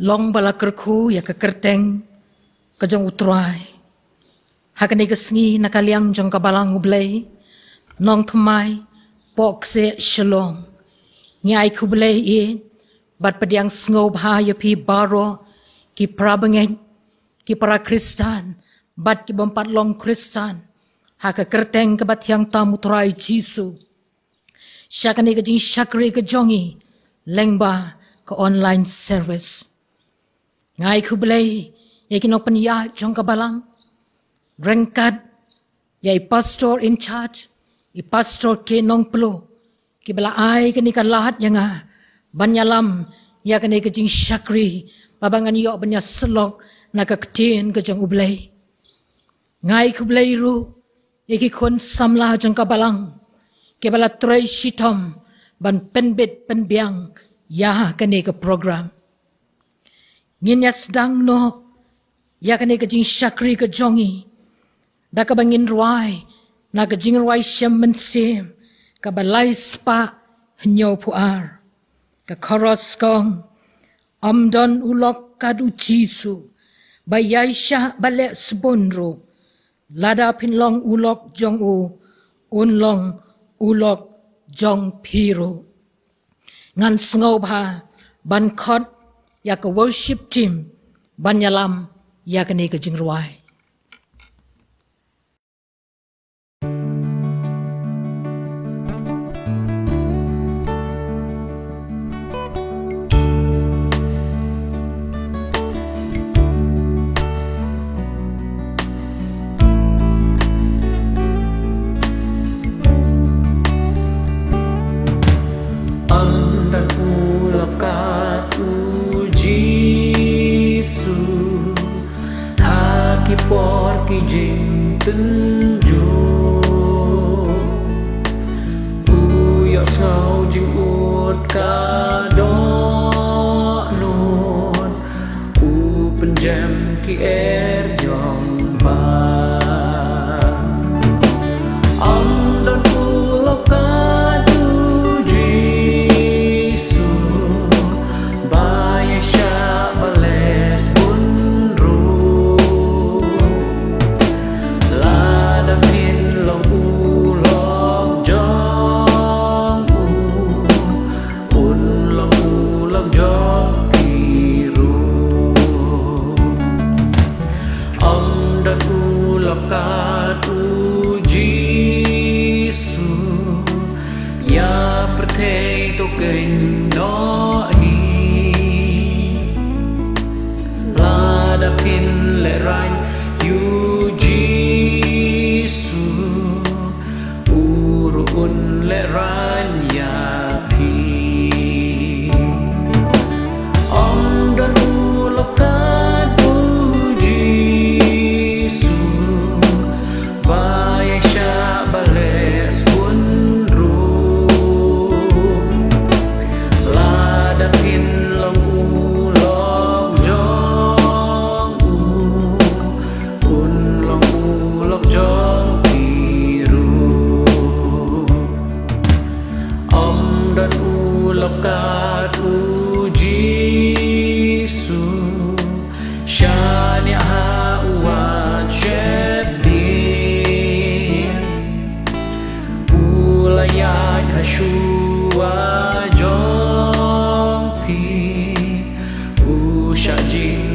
long bala kerku ya ke kerteng ke jong utrai hakane ke sengi nakaliang jong kabalang ublei nong thmai pok se shalong nyai kublei e bat padiang sngop ha ya pi baro ki prabangeng ki para kristan bat ki bompat long kristan haka kerteng ke batyang tamu trai jisu syakane ke jing syakri ke jongi lengba ke online service ngai kublei yakin open ya jong kabalang rengkat yai pastor in charge i pastor ke nong plo ki bala ai ke ni kan lahat yanga banyalam ya kene ke jing syakri babangan yo banya selok na ka ktin ke jong ublei ngai kublei ru yaki kon samla jong kabalang ke bala trai shitom ban penbet penbiang ya kene ke program nginya sedang no ya kene ke jing syakri ke jongi da ka bangin ruai na ka jing ruai syam mensim ka balai spa hnyo puar ka koros kong amdon ulok kadu jisu bayai syah bale sbonro lada pinlong ulok jong u unlong ulok jong piru ngan sngoba ban khot ya ka worship team banyalam ya ka ne ka jingruai Porque jing tenjo uyo sau jing ut ka do non u penjam ki jong ba am don ulo ka tu jisu ba ya sha bales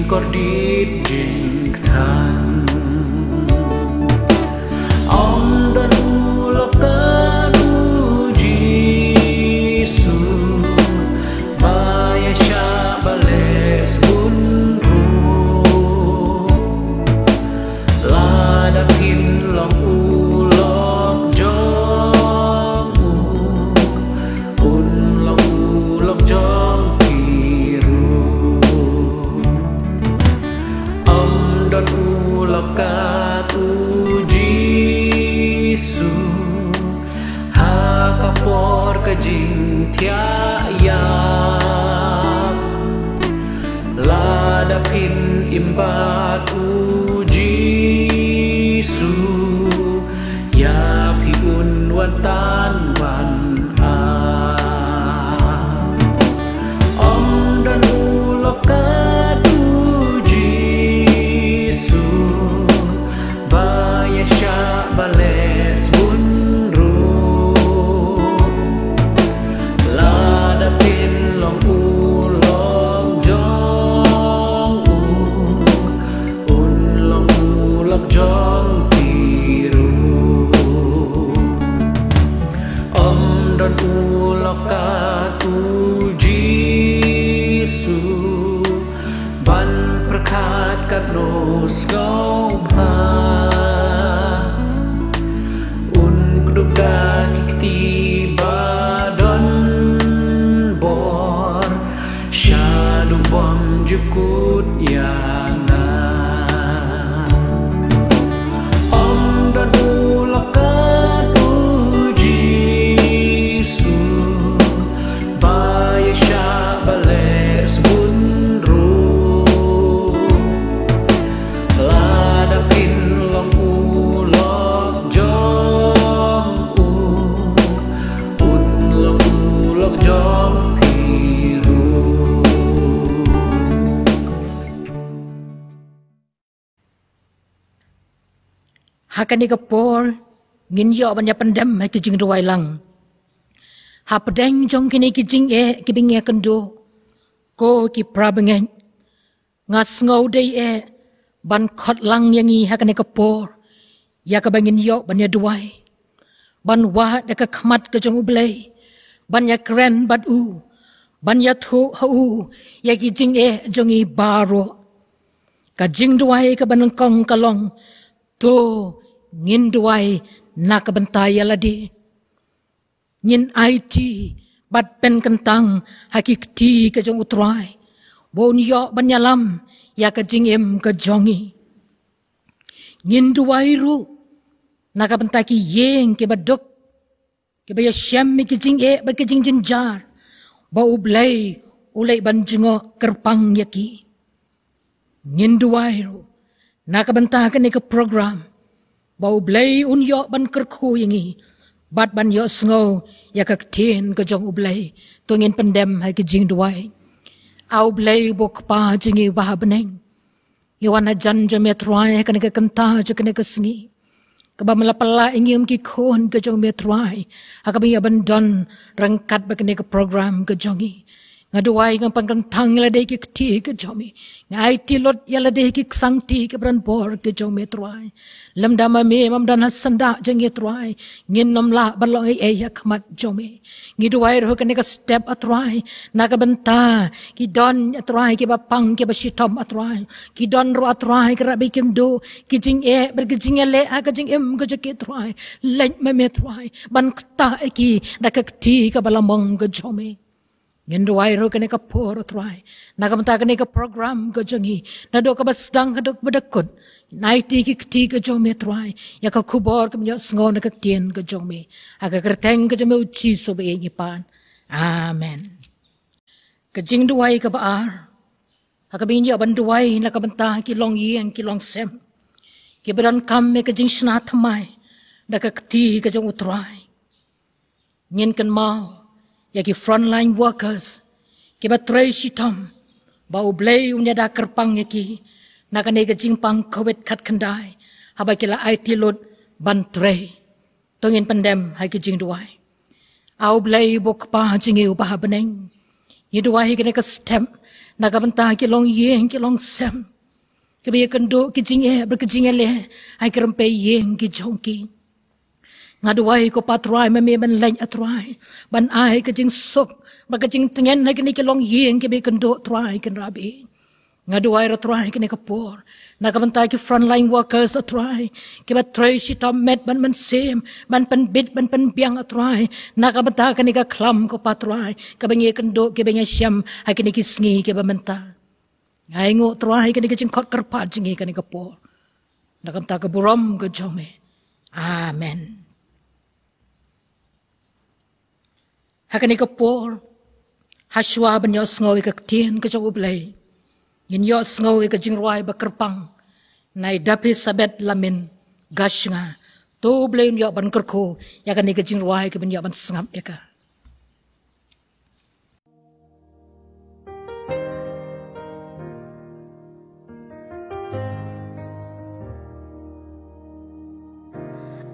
Kordit jing tan om dan ulok kanu jisu baya sya bales unru ladakin long ulok jong long ulok jong katu jisu hakapor ke jing tia ya ladapin imbatu jisu ya piun watan wan om dan ulok skau pa un kuduka kikti badon bor shadu bom jukut yana om dan ulaka tuji su baya shabales bunru ladapin long ulok jom un long ulok jom piru Hakani ka por ngin yo banya pendam hai ki jing ruai lang ha pedang jong kini ki jing ki bing kendo ko ki prabengen ngas ngau dei ban khot lang yangi hakani ka por ya ka bangin yo banya duai ban wa da ka khmat ka jong ublei ban ya kren bat u ban ya thu ha u ya ki jing jong i baro ka jing duai ka ban kong kalong to ngin duai na ka bantai aladi ngin IT bat pen kentang hakikti ka jong utrai bon yo banyalam ya ka jing ka jongi ngin duai ru na ka bantai ki yeng ke badok ke baya syam ki jing ba ki jing jinjar ba ublai ulai ban jingo kerpang yaki ngin duai ru na ka bantai ka ni ka program bau blai un yo ban kerku yangi bat ban yo sngo ya ka tin ka jong ublai to ngin pendem hai ki jing duai au blai bok pa jingi ba beneng yo wana jan jame trai ka ni ka kanta jo ka ni ka sngi ka ba malapala ingim ki khon ka jong me trai ha ka bi ban don rangkat ba ka ni ka program ka jongi ngaduai ngam pangkantang la de ki ti ka jomi ngai ti lot ya la de ki sang ti ka bran bor ka jong me trai lam dama me mam dan sanda jeng ye trai ngin nom la balong ai ya khamat jomi ngi duai ro ka ne ka step atrai na ka banta ki don atrai ki ba pang ki ba shitom atrai ki don ro atrai ka rabi kim do ki jing ber ki jing le a ka jing ka jo ki trai len me trai ban kta ki da ka ti ka balamong ka jomi ngin duai ro ka ne ka por atrai na ka banta ka ne ka program ka jongi na do ka basdang ka dok badakot naiti ki kti ka jong me trai ya ka kubor ka myo sngo na ka tien ka jong me aga kerteng ka jong me uchi so be ni pan amen ka jing duai ka baar aga bin ya ban duai na ka banta ki long yen ki long sem ki beran kam me ka jing shna thamai da ka kti ka jong utrai ngin kan mau ya ki frontline workers ki ba trai shitom ba ublei unya da kerpang ya ki nakane ka jingpang kowet khat khandai habai kila IT lot ban tre tongin pandem hai ki jing duai au blai bok pa jingi u ba beneng yi duai ki ne ka step naga banta ki long yeng ki long sem ki be kendo ki jing ber ki jing le hai keram pe yeng ki jongki ngaduai ko patrai me ban lain atrai ban ai ka jing sok ba ka jing tengen hai ki long yeng ki be kendo trai kan rabi ngaduai ra try kini kapor nakabantai ki frontline workers try ki ba try si tom met ban man sem ban pan bit ban pan biang try nakabanta kini ka klam ko patry ka bangi kendo ki bangi syam ha kini ki sngi ki ba menta ai ngo try kini ki jingkot kerpa jingi kini kapor nakanta ka buram ka jome amen ha kini kapor haswa ban yo sngowi ka tien ka jogublay yin yo sngowi ka jingruai ba kerpang nai dapi sabet lamin gashnga to blain yo ban kerko ya kan ka jingruai ka ban yo ban sngap ya ka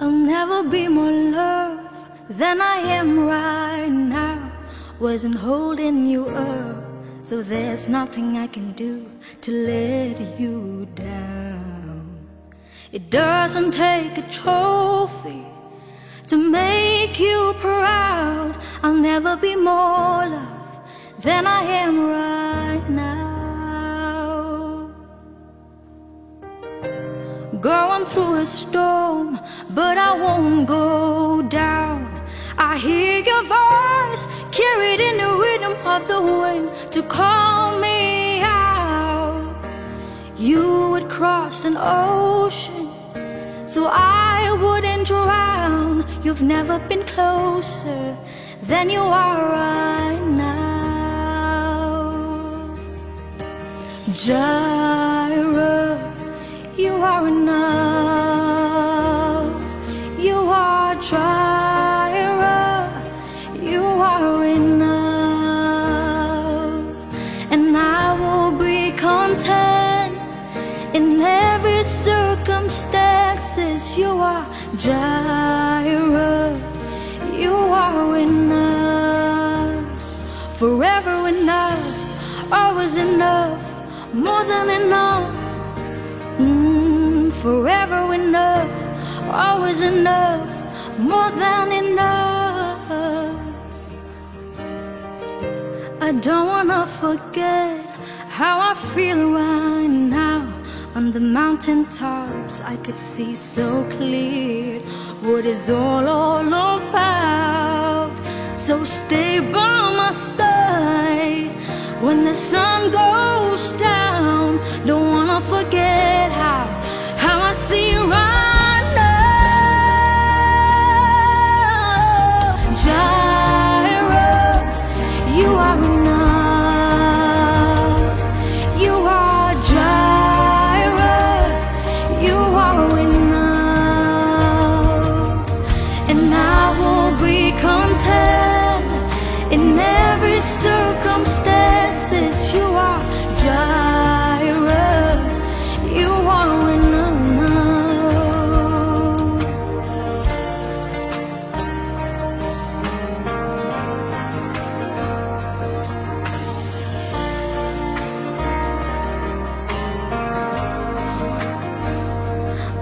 I'll never be more loved than I am right now. Wasn't holding you up, so there's nothing I can do to let you down. It doesn't take a trophy to make you proud. I'll never be more loved than I am right now. going through a storm, but I won't go down. I hear your voice carried in the rhythm of the wind to call me out. You would cross an ocean so I wouldn't drown. You've never been closer than you are right now. Jireh, you are enough. You are Jireh, you are enough. And I will be content in every circumstances. You are Jireh, you are enough. Forever enough, always enough, more than enough. Forever enough, always enough, more than enough. I don't wanna forget how I feel right now. On the mountain tops I could see so clear what it's all about. So stay by my side when the sun goes down. Don't wanna forget how I see you right now. Jireh, you are enough. You are Jireh, you are enough. And I will be content in every circumstances. You are Jireh, you are enough.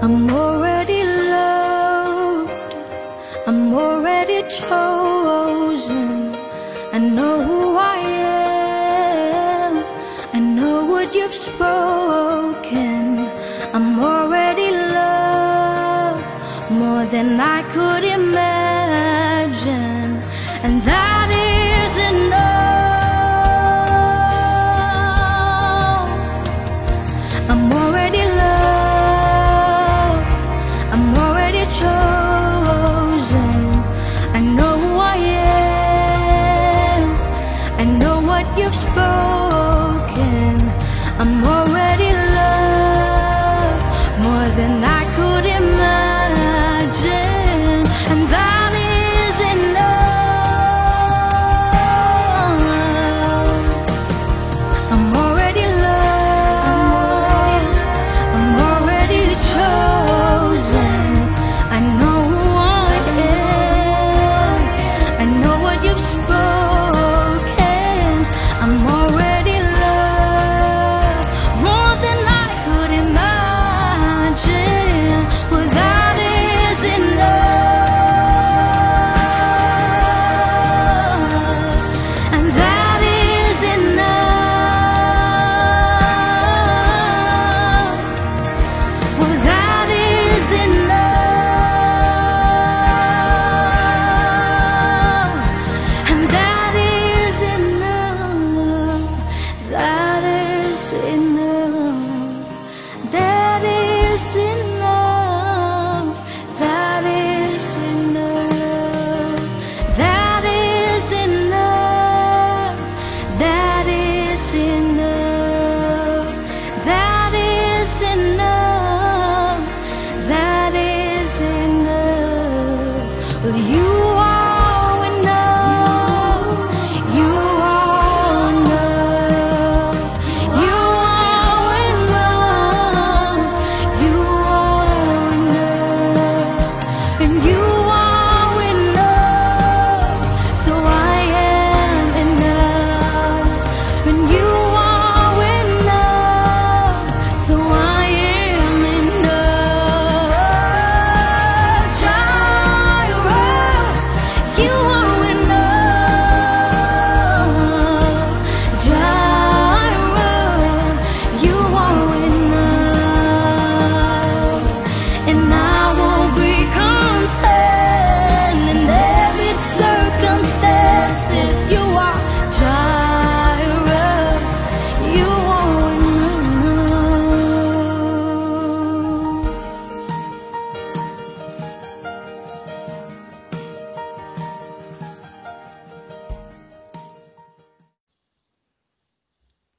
I'm already loved, I'm already chosen. I know who I am, I know what you've spoken. I'm already loved more than I could imagine, and that is enough. I'm already loved, I'm already chosen. I know who I am, I know what you've spoken. I'm already loved more than I could imagine, and that is enough. I'm already loved, I'm already chosen. I know who I am, I know what you've spoken. I'm already loved more than I could imagine.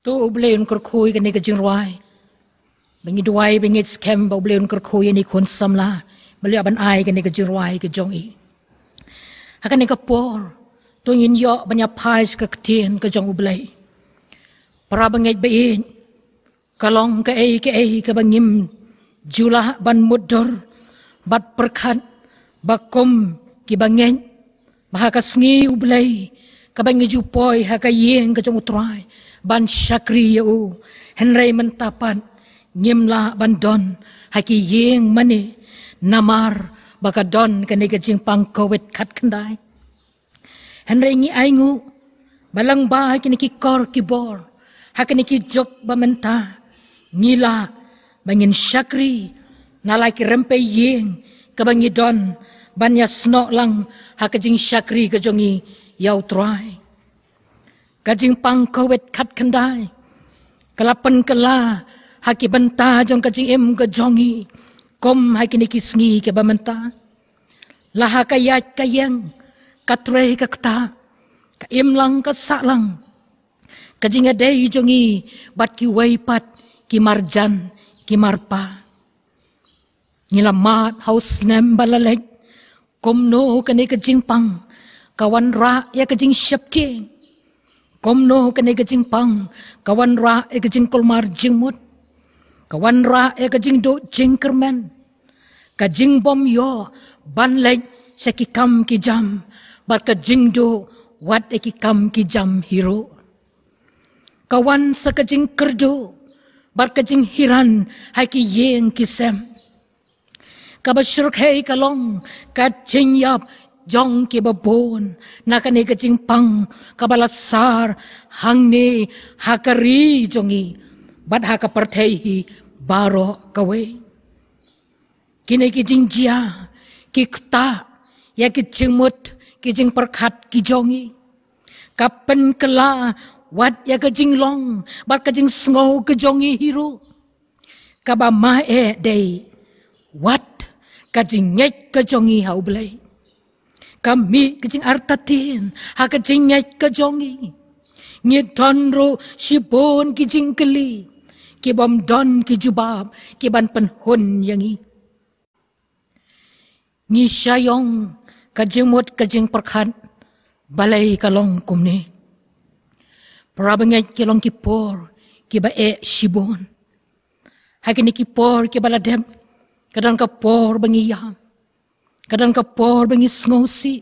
Tu ubleun kurkui kani kajing ruai. Bengi duai bengi scam ba ubleun kurkui ni kun samla. Beli aban ai kani kajing ruai kajong i. Hakani kapor. Tu ingin yok banyak pais ke ketien kajong ublei. Para bengit bein. Kalong ke ei ke bangim. Julah ban mudur. Bat perkat. Bakum ki bangit. Bahaka sengi ublei. Kabangi jupoi haka yeng kajong utrai. Ban syakri yau. Henry mentapan. Nyimla ban don. Haki yeng mani. Namar. Baka don kani kajing pangkawet kat kendai. Henry ngi aingu. Balang ba kini ki kor ki bor. Hakini ki jok bamenta. Ngila. Bangin syakri. Nalai ki rempe yeng. Kabangi don. Banya snok lang. Hakajing syakri kajongi. Yau try. Kajing pangkawet kat kendai. Kalapan kala. Haki benta jong kajing em kajongi. Kom hakini ki sengi ke bamenta. Laha kayat kayang. Katre kakta. Ka imlang kasaklang. Kajing adai jongi. Bat ki waipat. Ki marjan. Ki marpa. Nilamat haus nem balalek. Komno kani kajing pang. Kawan ra ya kajing syapting. Komno kani kajing pang. Kawan ra ya kajing kolmar jingmut. Kawan ra ya kajing do jingkermen. Kajing bom yo. Ban lek syakikam ki jam. Bat kajing do. Wat ekikam ki jam hero. Kawan sakajing kerdo. Bat kajing hiran. Hai ki yeng kisem. Kabasyurk hei kalong. Kajing yap. Jong ki babon. Nakani kajing pang. Kabalasar. Hangni. Hakari jongi. Bat hakapartehi. Baro kawe. Kini kijing jia. Kikta. Ya kijing mut. Kijing perkat kijongi. Kapan kela. Wat ya kajing long. Bat kajing sngau kejongi hiru. Kabamae day. Wat. Kajing nyek kejongi haublay. Kami kajing artatin. Ha kajing nyek kejongi. Ngidonro sibon kijing keli. Kibom don kijubab. Kiban penhun yangi. Ngi syayong. Kajing mut kajing perkat. Balay kalong kumni. Parabangay kilong kipor. Kibae sibon. Hakini kipor kibaladem. Kadang kapor bangiyam. Kadang kapor bangi sngau si.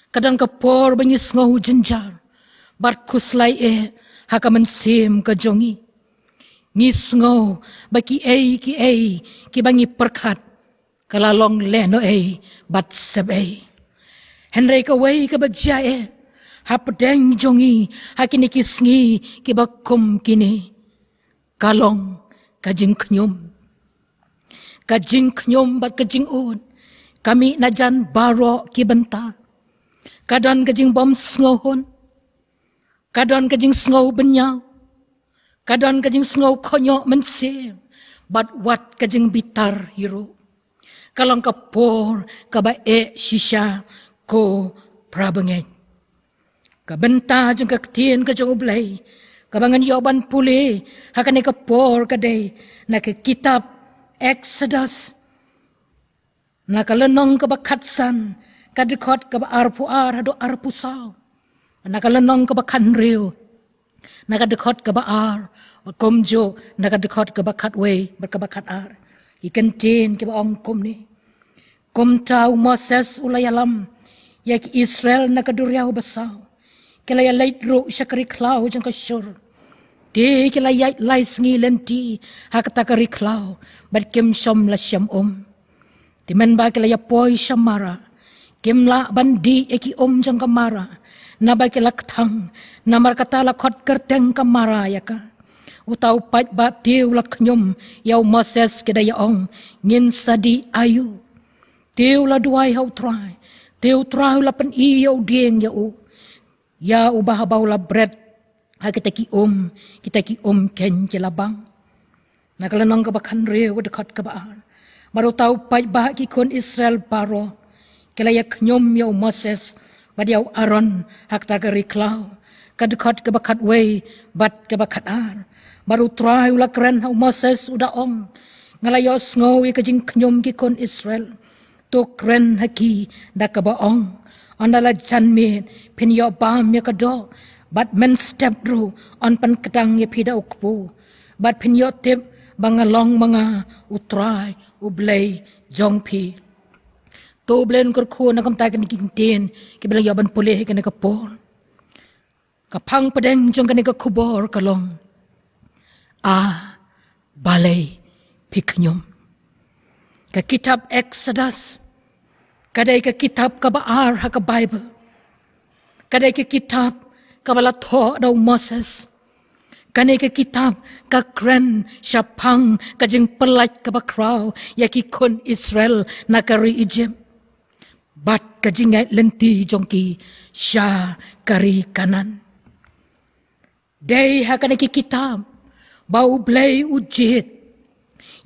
Kadang kapor bangi sngau jenjar. Bar kuslay haka mensim kajongi. Ngi sngau baki ki bangi perkat. Kalalong leno bat seb Henry kaway kabadja Hapdeng jongi hakini kisngi kibakum kini. Kalong kajing knyum. Kajing knyum bat kajing un. Kami najan baro kibenta. Kadon kajing bom sngohon. Kadon kajing sngow benyaw. Kadon kajing sngow konyo mensim. Bat wat kajing bitar hiro. Kalong kapor kabae shisha ko prabangay. Kabenta jeng kaktiin kajong ublay. Kabangan yoban puli. Hakani kapor kaday. Nakikitab Exodus. Nakalenong kabakatsan. Kadikot kabaarpuar hado arpusaw. Nakalenong kabakanriw. Nakadikot kabaar. Kumjo nakadikot kabakatway. Berkabakat-ar. Ikantin kibaong kumni. Kumtaw Moses ulayalam. Yak Israel nakaduryaw basaw. Kilaya laitro siya kariklaw dyan kasyur. Di kilaya lay sngilan ti. Hakata kariklaw. Bat kim siyam la siyam Di man ba kilaya poy siyam mara. Kim la bandi eki dyan kamara. Naba kilaktang. Namar katala kot kerteng kamara yaka. Utaw pat ba tiw la kanyom. Yaw Moses kidayaong. Ngin sadi ayu. Tiw la duay haw try. Tiw try la pan iyaw diyeng yaw. Ya ubahabaw la bread. Kita ki ken kilabang. Nakalanong kabakan rew dekat kabaan. Baru tahu pait bah ki kon Israel baro. Kilayak nyom yaw Moses. Badiyaw Aaron hak tagariklaw. kadekat kebakat way bat kebakat ar baru try ula keren hau Moses udah ong ngalayos ngawi kajing knyom ki kon Israel to keren haki da kabaong andala janme pin yo bam ya kado bat men step ru on pan kedang ya pida ukpu bat pin yo tip bangalong mga utray ublay jongpi to blen kurku na kam tagan kintin ki bilang yaban pulih ka nakapol kapang padeng jong ka nakakubor kalong balay piknyom ka kitab Exodus kadai ka kitab kabaar ha ka Bible kadai ka kitab kabalatho daw Moses kanay ka kitab ka kren syapang kajing pelat kabakraw yaki kon Israel nakari Egypt bat kajing ay lenti jongki sya kari kanan day ha kanay ki kitab bau blay ujit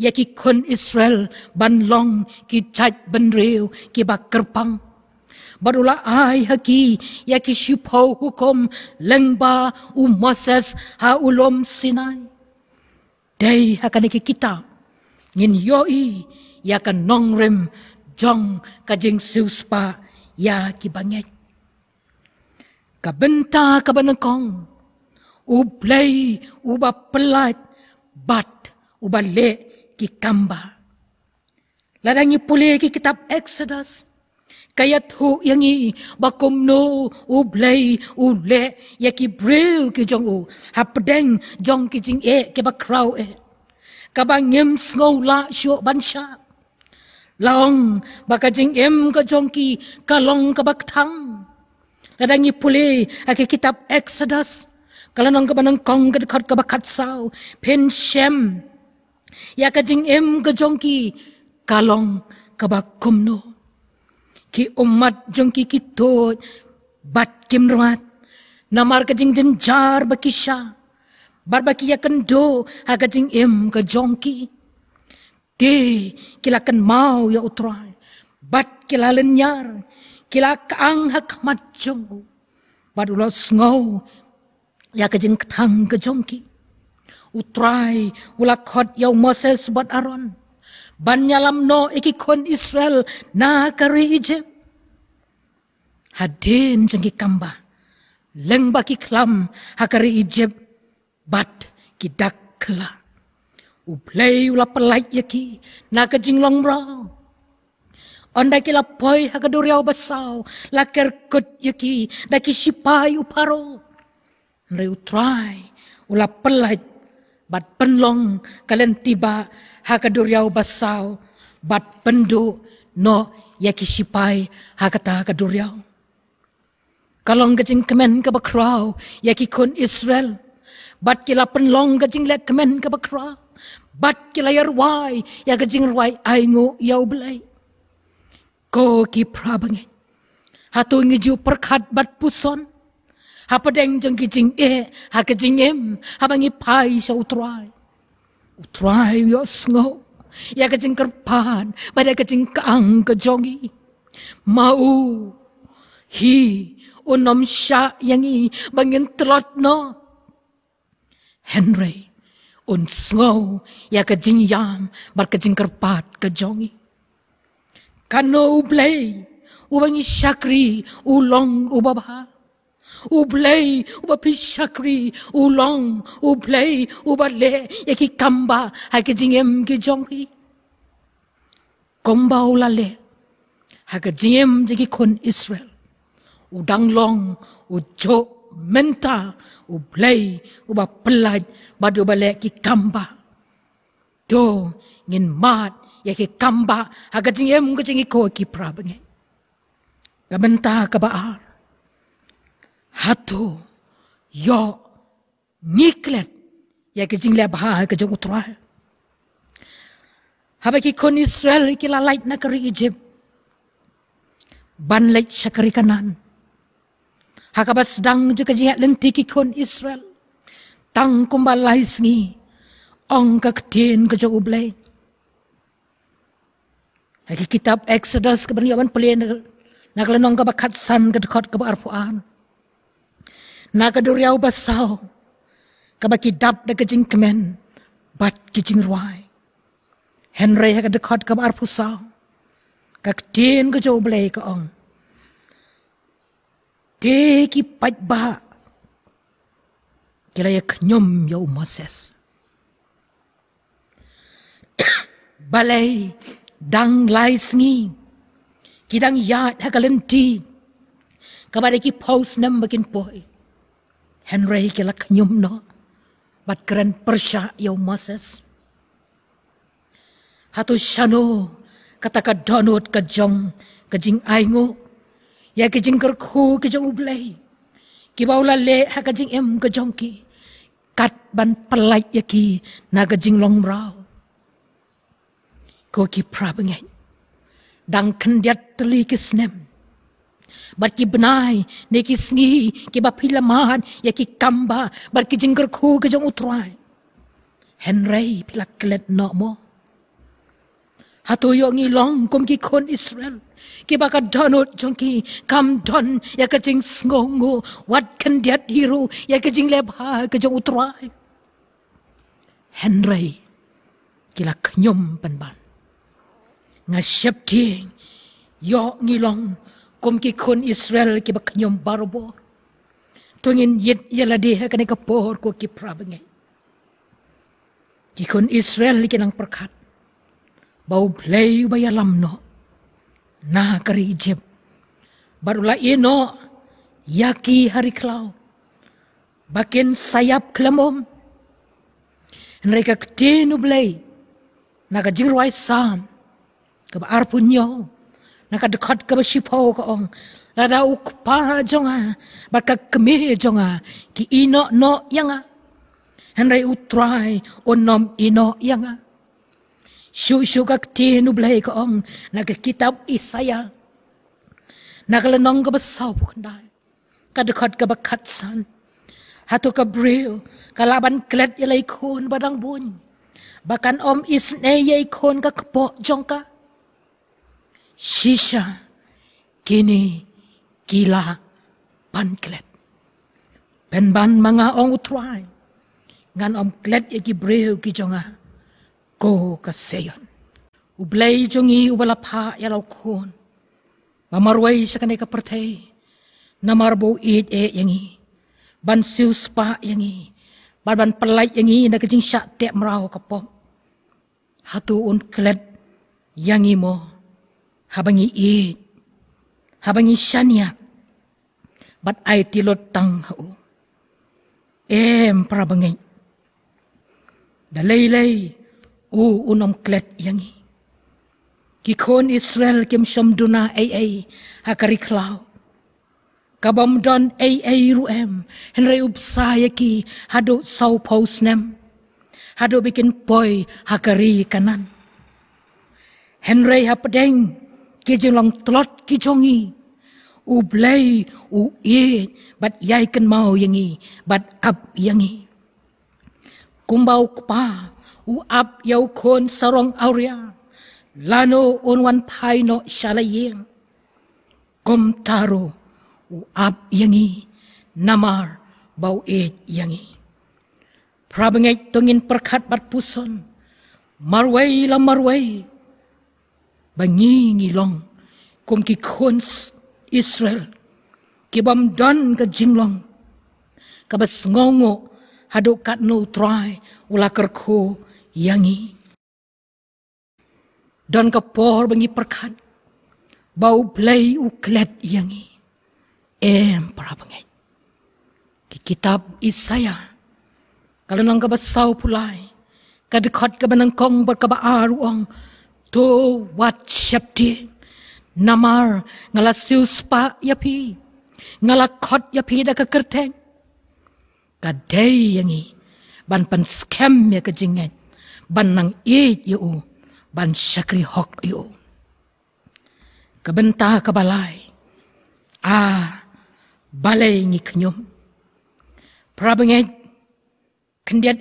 yaki kon Israel banlong ki chat benrew ki bakerpang badula ay haki yaki syupau hukum lengba Moses ha ulom Sinai day ha kanay ki kitab ngin yoi yakan nongrem jong kajing siuspa ya kibangay kabenta kabanangkong ublay uba pelat bat uba le ki kamba ladangi puli ki kitab Exodus kayat hu yangi bakomno ublay ule yaki brew ki jong u hapdeng jong ki jing ke bakraw kabangem sngola syo bansha Laong baka jing ka jongki kalong kabaktang. Ladangi puli aki kitab Exodus. Kalanong kabanang kong kadekat kabakat saw. Pen Shem. Ya ka jing ka jongki kalong kabakumno. Ki umat jongki kito bat kimruat. Namar ka jing jenjar bakisya. Barbaki ya kendo ha ka jing ka jongki. Di kilakan mau ya utrai, bat kila lenyar, kila kaang hakmat jong, badulos ngau ya kejeng ketang kejongki, utrai ulakot ya Moses bat Aaron, ban nyalam no ikikon Israel na kari Egypt, hadin jengki kamba, leng baki klam hakari Egypt, bat kidak kela. Uplay ula pelait yaki na kajinglong raw. Onday kila poy hakaduriaw basaw la kerkut yaki na kisipay uparo. Nre utray ula pelait bat penlong kalentiba hakaduriaw basaw bat pendo no yaki sipay hakata hakaduriaw. Kalong kajing kemen kabakraw yaki kun Israel bat kila penlong kajing lek kemen kabakraw. Bat kila yarway, ya kajing rway aingo yaw belay. Ko ki prabangin. Hatu ngiju perkat bat puson. Hapadeng jeng kijing ha kajing habangi pai sa utray. Utray yos ngo. Ya kajing kerpan, pada kajing kaang kajongi. Mau, hi, unom sya yangi, bangin telot no. Henry. Unsngo ya kajing yam bar kajing kerpat kajongi. Kano ublay ubangi syakri ulong ubabha. Ublay ubapi syakri ulong ublay ubale yaki kamba ha kajing kijongi. Komba ulale ha kajing jagi kon Israel. Udang long ujo menta ublay uba pelaj badu balik ki kamba do ngin mat ya ki kamba haga jingem kajing ko ki prabange kabenta kabaar hatu yo niklet ya ki jingle bah ka jong utra haba ki kon Israel ki lalait na kari Egypt ban lait syakari kanan hakabas dang juga jingat lenti ki kon Israel tang kumbalay sngi ong kaktin ka jong ublay. Lagi kitab Exodus keberniawan pelin naglanong kabakatsan kadekot kabarpuan. Nakaduriaw basaw. Kabakidap na kajing kemen. Bat kijing ruay. Henry hakadekot kabar pusaw. Kaktin ka jo blay kaong. Teki pat ba. Kila ya kanyom yaw Moses. Balay dang lai sngi. Kidang yat hakalenti. Kabada ki paus nam bakin poy. Henry kila kanyom no. Bat keren persya yaw Moses. Hatu shano kata ka donut ka jong kajing aingo. Ya kajing kerku kajong ublay. Kibaula le ha kajing em kajong ki. Kat ban pelait ya ki na kajing long rau. Ko ki prabangay. Dang kandiat tali kisnem. Bat ki benai ne ki sngi ki bapilaman ya ki kamba bat ki jingker ku ke jong utrai. Henry pilak kelet no mo. Hatu yo ngilong kum ki kon Israel. Ki baka donut jong ki kam don ya ke jing sngongo wat kandiat hiru ya ke jing lebha ke jong utrai. Henry kilak nyom penban. Ngasyap ting yo ngilong kum ki kon Israel ki bakanyom barbo tungin yet yalade ha kanay kapor ko ki prabangay ki kon Israel ki nang perkat bau blay bayalam no na kari Egypt barula ino yaki hari klaw bakin sayap klamom mereka ketinu blay nakajingruay sam kabaar punyo nakadekat ka basipaw kaong lada ukpa jonga baka kemi jonga ki ino no yanga henry utray onom ino yanga shu kak tinu blay kaong nagakitab Isaya nagalanong ka basaw bukanday kadekat ka bakatsan hatu ka bril kalaban klet yalay kon badang bun bakan isne yay kon ka kapo jongka Shisha kini gila panklet. Penban mga ong utray. Ngan klet ya gibreu ki jonga. Ko kaseyon. Ublay jongi ubalapa yalaw kon. Mamarway sa kanay kapartay. Namarbo it yangi. Ban sius pa yangi. Ban palay yangi nakajing siya te maraw kapom. Hatuon klet yangi mo. Habangi it, habangi shanya, bat ay tilot tang hao. Prabangay. Dalaylay, unom klet yangi. Kikon Israel kim syamduna ay, hakariklaw. Kabamdon ay ruem, henry ubsaya ki, hado saw pausnem. Hado bikin poy, hakari kanan. Henry hapadeng, kijing lang telot kijongi. Ublay, bat yay kan mau yangi, bat ab yangi. Kumbaw pa, ab yaw kon sarong aurea. Lano onwan pay no shalaying. Kumtaro, ab yangi, namar, baw yangi. Prabangay tungin perkat bat puson, marway la marway. Bangingilong kum ki kons Israel kibamdan ka jinglong kabas ngongo hado kat no try ula kerko yangi don kapor bangi perkat bau play uklet yangi para bangay ki kitab Isaya kalau nang kabasaw pulay kadekot ka banang kong berkabaaruang to wat syapti namar ngala sius pa yapi ngala kot yapi da kakerteng kadai yangi ban pan scam ya kajinget ban nang it yu ban syakri hok yu kabenta kabalay balay ngi knyum prabanget kandiat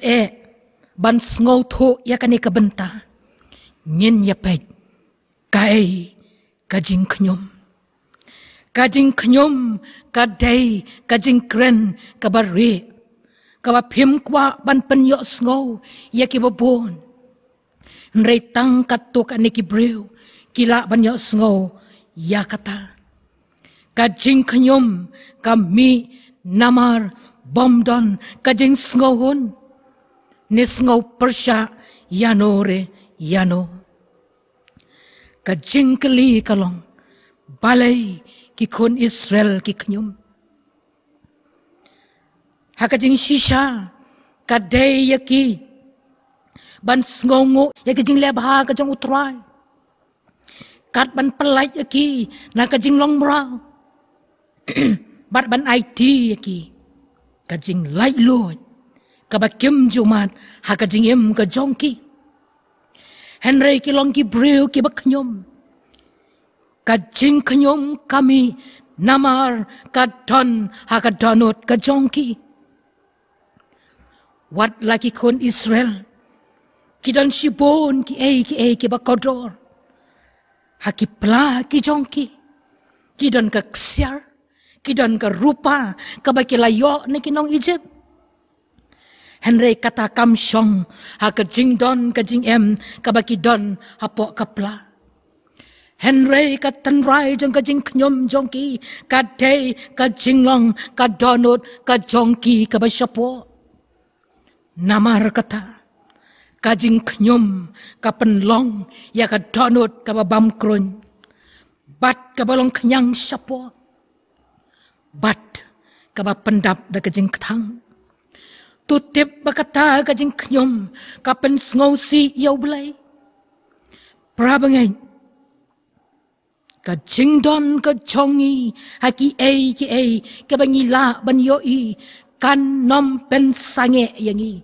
ban sngow to ya kani kabenta ngin yapay kay kajing knyum kajing knyum kadai kajing kren kabare kawa phim kwa ban penyo sngo ya ki bobon nrei tang katuk aniki breu kila banyo sngo ya kata kajing knyum kami namar bomdon kajing sngohun nisngo persya yanore yano kajing keli kalong balai ki kon Israel ki knyum hakajing shisha kadai yaki ban sngongo yakajing lebha kajing utrai kat ban pelai yaki na kajing long brau bat ban IT yaki kajing lai loi kabakim jumat hakajing em kajongki Henry ki long ki breu ki baknyum kajing kanyum kami namar kadon hakadonot kajongki wat laki kon Israel kidan shibon ki bakodor hakipla ki jongki kidan ka ksiar kidan ka rupa kabaki layo ni kinong Egypt Henry kata kamsyong hakajing don kajing em kabaki don hapok kapla Henry katanrai jong kajing knyom jongki kadai kajing long kadonot kajongki kabasyapo namar kata kajing knyom kapenlong ya kadonot kababamkron bat kabalong kenyang syapo bat kabapendap da kajing ketang tutip bakata kajing knyom kapen sngosi yaw belai prabangai kajing don kajongi haki ki kabangila ban yoi kan nom pen sange yangi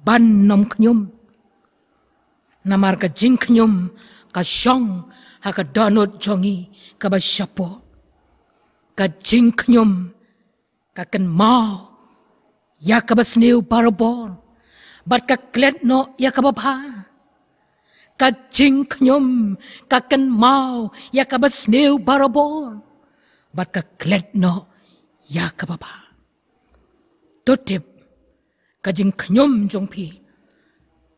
ban nom knyum namar kajing knyum kasyong haka donot jongi kabasyapo kajing knyum kaken mau ya kabasneu barabor bat kaklet no ya kababha kajing knyum kaken mau ya kabasneu barabor bat kaklet no ya kababa totip kajing knyum jongpi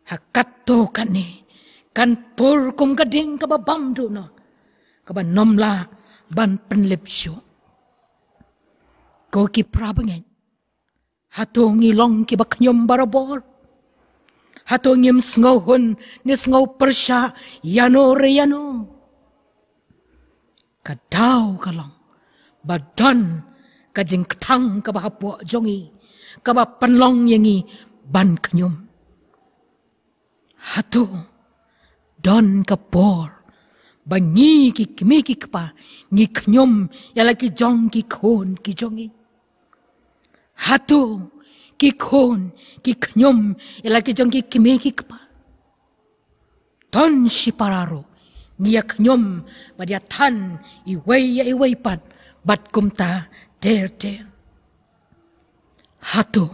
hakato kane kan pur kum kading kababam do no kabanomla ban penlepsyo ko ki prabangen hato ngilong ki baknyum barabor hato ngim sngohun ni sngo persya yano reyano kadau kalong badan kajing ketang kabahapo jongi kaba penlong yangi ban knyum hato don kapor bangi ki kimi ki kapa ngi knyum yalaki jong ki kon ki jongi hato ki kon ki knyum ilaki jong ki kimi ki kapa ton shipararo ngiya knyum badia tan iway pat bat kumta ter hato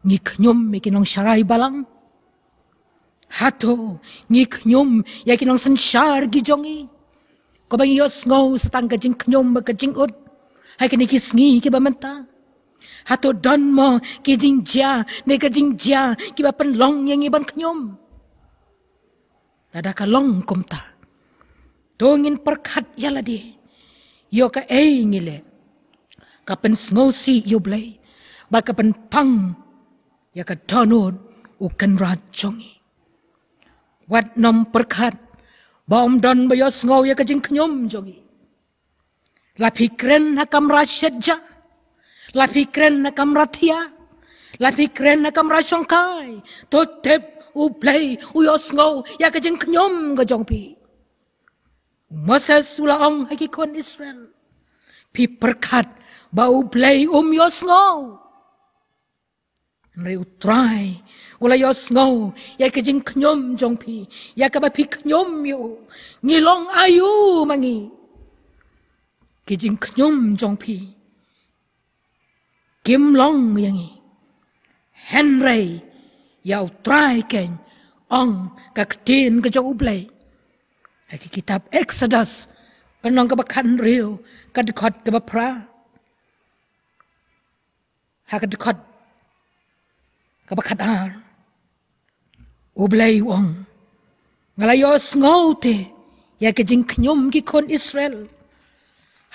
ngi knyum ikinong sharai balang hato ngi knyum yakinong sanshar gijongi ko bang yos ngo setang kajing knyum kajing ud hakini kisngi ki bamanta hato don mo kijing ja ne kajing ja ki ba penlong yang iban knyum lada kalong kumta tongin perkat yaladi yo ka ngile kapen sngosi yo blai ba kapen pang ya ka donod ukan rat jongi wat nom perkat bom don ba yo sngo ya kajing knyum jongi la pikren hakam rasyadja la pikren nakam ratia la pikren nakam rasyongkai totep ublay uyosngo ya kajing knyom gajongpi Moses ulaong hakikon Israel pi perkat ba ublay yosngo nre utray ula yosngo ya kajing knyom jongpi ya kabapi knyom yo ngilong ayu mangi kajing knyom jongpi Kim long yangi Henry yau try ken ong kaktin ke jau blay haki kitab Exodus kanong kabakan rio kadikot kabapra hakadikot kabakat ar ublay wong ngalayos ngote ya kejing knyom gikon Israel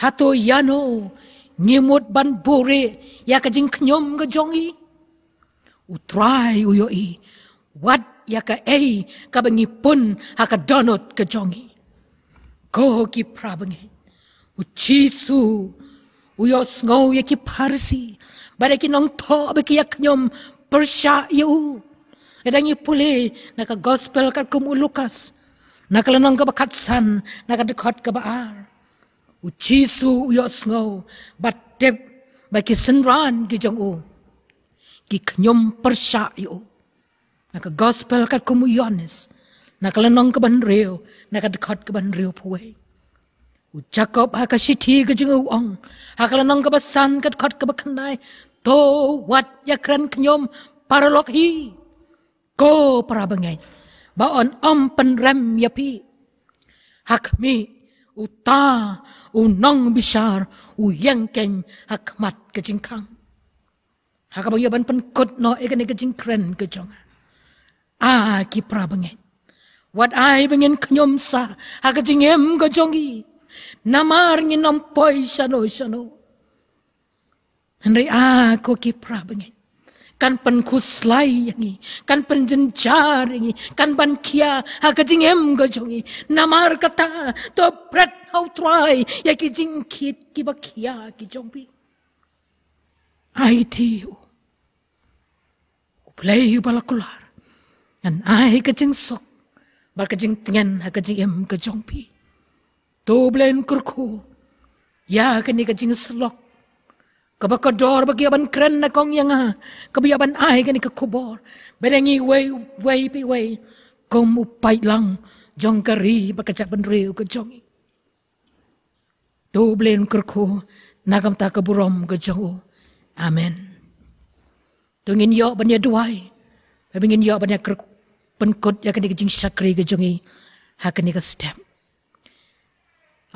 hato yano ngimut ban bore ya kejing knyom gajongi utray uyoi wat ya ka kabangipun hakadonot gajongi ko ki prabangi uchisu uyos ngau ya ki parsi baraki nong to beki yak nyom persya yu edangi pule naka gospel kat kum Lukas nakalanong kabakat san nakadekot kabaar uchisu uyos ngau batep baki senran gijong u ki knyom persya yu naka gospel kat kum Yohanes nakalanong kaban reo nakadekot kaban reo puwe Jacob hakashiti gajung uong hakalanong kabasan kadkot kabakanay to wat yakran knyom paralok hi ko parabangay baon penrem yapi hakmi uta unong bishar uyengkeng hakmat kajingkang hakabang yaban penkot no egan kajingkren kajong ki parabangay wat ay bangin knyom sa hakajingem kajongi namar nginom poy shano Henry ako ki prabangin kan pen kuslay yangi kan pen jenjar yangi kan ban kia hakajingem gajongi namar kata to pret how try yaki jingkit ki bakia ki jongbi ai tiu play balakular an ai kajing sok bar kajing tingen hakajingem gajongbi Doblen kurku, ya kini kajing slok. Kabakador bagi aban keren na kong yang kabiyaban ay kani kakubor. Berengi way pi way. Kom upay lang jong kari bakajaban riu kajongi. Doblen kurku nagam ta kaburom kajongu. Amen. Tungin yo banya duay. Babingin yo banya kurku penkot ya kani kajing sakri kajongi. Hakani ka step.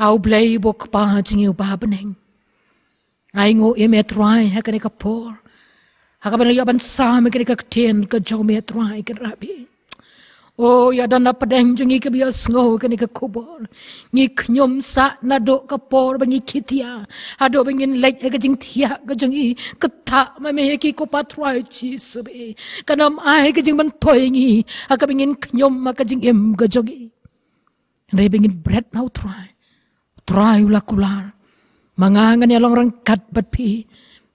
Au blay bok pa jingi ba beneng ai ngo emetrai hakane ka por hakaban yaban sa me ka ten ka jome trai ka rabi o ya dan padeng jingi ka bias ngo kane ka kubor ngi knyom sa na do ka por bangi kitia hado bangin lek ka jing thia ka jingi ka tha ma me ki ko patrai chi sube kanam ai ka jing ban toingi hakabingin knyom ma ka jing em ka jogi rebingin bread now try ulakular mangangan ya long rangkat bat pi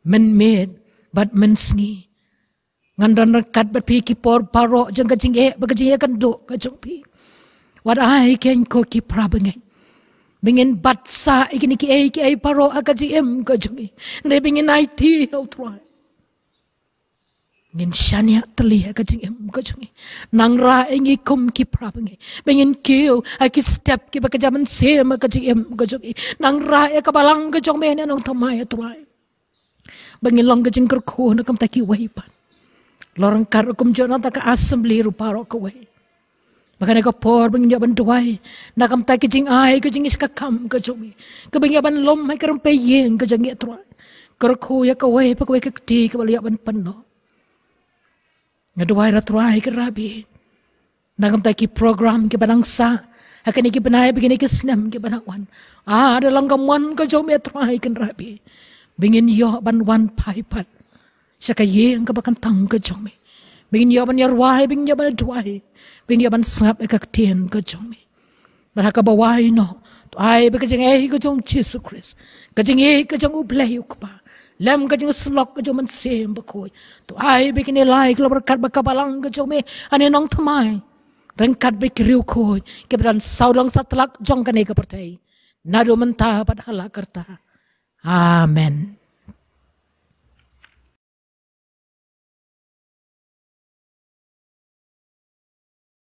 men med bat men sngi ngandan rangkat bat pi ki por paro jeng kajing kan do kajong pi what I can ko ki prabangen bingin bat sa ikini ki paro akajim kajong ne bingin IT how try ngin shania tali kajing kajong nang ra engi kum ki prabangen bingin kiu aki step ki bakajaman sem kajing kajong nang ra e kabalang kajong men nang thamai try bingin long kajing kerko nakam taki waipan lorang kar kum jona ta ka assembly ruparo ko wai makana ka por bingin jaban duai nakam taki jing ai kajing iska kam kajong ka bingin ban lom mai karam pe yeng kajong try kerko ya ka wai pa ko ka ti ka bali ban panno Ngaduai ratrai ke rabi. Nagam taki program ke banangsa. Akan iki benai begini ke senam ke banakwan. Ada langgaman ke jom ratrai ke rabi. Bingin yo ban wan paipat. Saka ye ang kabakan tang ke jom. Bingin yo ban yarwai bingin yo ban duai. Bingin yo ban sangap ekaktian ke jom. Baraka bawai no. Ai bekajeng ke jom Jesus Christ. Kajeng ke jom ublay ukpa. Lem kajing slok kajong man sem bakoy. To ay bikin ilay kalau berkat bakabalang kajong me ane nong thamai. Rengkat bikiriu koy keberan saudang satlak jong kane kapertai. Nado mentah padhala kerta. Amen.